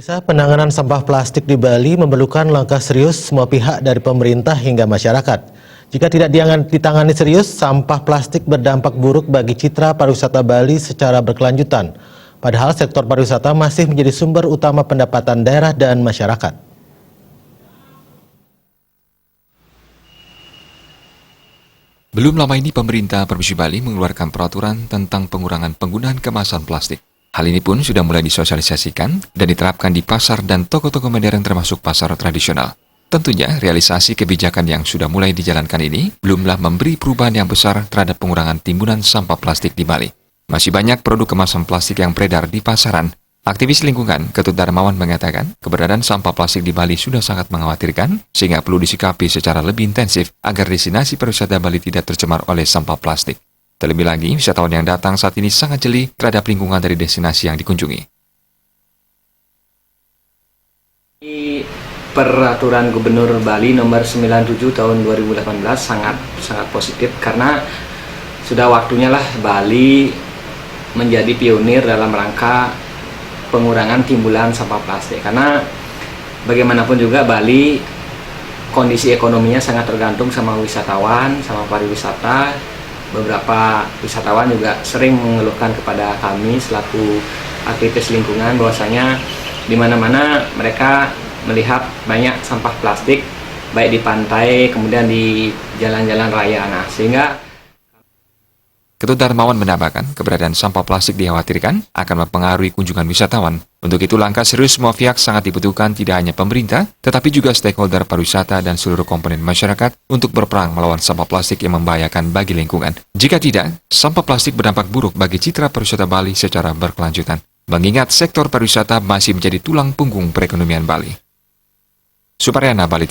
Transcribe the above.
Pemirsa, penanganan sampah plastik di Bali memerlukan langkah serius semua pihak dari pemerintah hingga masyarakat. Jika tidak ditangani serius, sampah plastik berdampak buruk bagi citra pariwisata Bali secara berkelanjutan. Padahal sektor pariwisata masih menjadi sumber utama pendapatan daerah dan masyarakat. Belum lama ini pemerintah Provinsi Bali mengeluarkan peraturan tentang pengurangan penggunaan kemasan plastik. Hal ini pun sudah mulai disosialisasikan dan diterapkan di pasar dan toko-toko modern termasuk pasar tradisional. Tentunya, realisasi kebijakan yang sudah mulai dijalankan ini belumlah memberi perubahan yang besar terhadap pengurangan timbunan sampah plastik di Bali. Masih banyak produk kemasan plastik yang beredar di pasaran. Aktivis lingkungan Ketut Darmawan mengatakan keberadaan sampah plastik di Bali sudah sangat mengkhawatirkan sehingga perlu disikapi secara lebih intensif agar destinasi pariwisata Bali tidak tercemar oleh sampah plastik. Terlebih lagi, wisatawan yang datang saat ini sangat jeli terhadap lingkungan dari destinasi yang dikunjungi. Peraturan Gubernur Bali nomor 97 tahun 2018 sangat positif karena sudah waktunya lah Bali menjadi pionir dalam rangka pengurangan timbulan sampah plastik. Karena bagaimanapun juga Bali kondisi ekonominya sangat tergantung sama wisatawan, sama pariwisata. Beberapa wisatawan juga sering mengeluhkan kepada kami selaku aktivis lingkungan bahwasanya di mana-mana mereka melihat banyak sampah plastik baik di pantai kemudian di jalan-jalan raya. Nah, sehingga Ketut Darmawan menambahkan keberadaan sampah plastik dikhawatirkan akan mempengaruhi kunjungan wisatawan. Untuk itu langkah serius semua pihak sangat dibutuhkan tidak hanya pemerintah, tetapi juga stakeholder pariwisata dan seluruh komponen masyarakat untuk berperang melawan sampah plastik yang membahayakan bagi lingkungan. Jika tidak, sampah plastik berdampak buruk bagi citra pariwisata Bali secara berkelanjutan. Mengingat sektor pariwisata masih menjadi tulang punggung perekonomian Bali. Suparyana, Bali.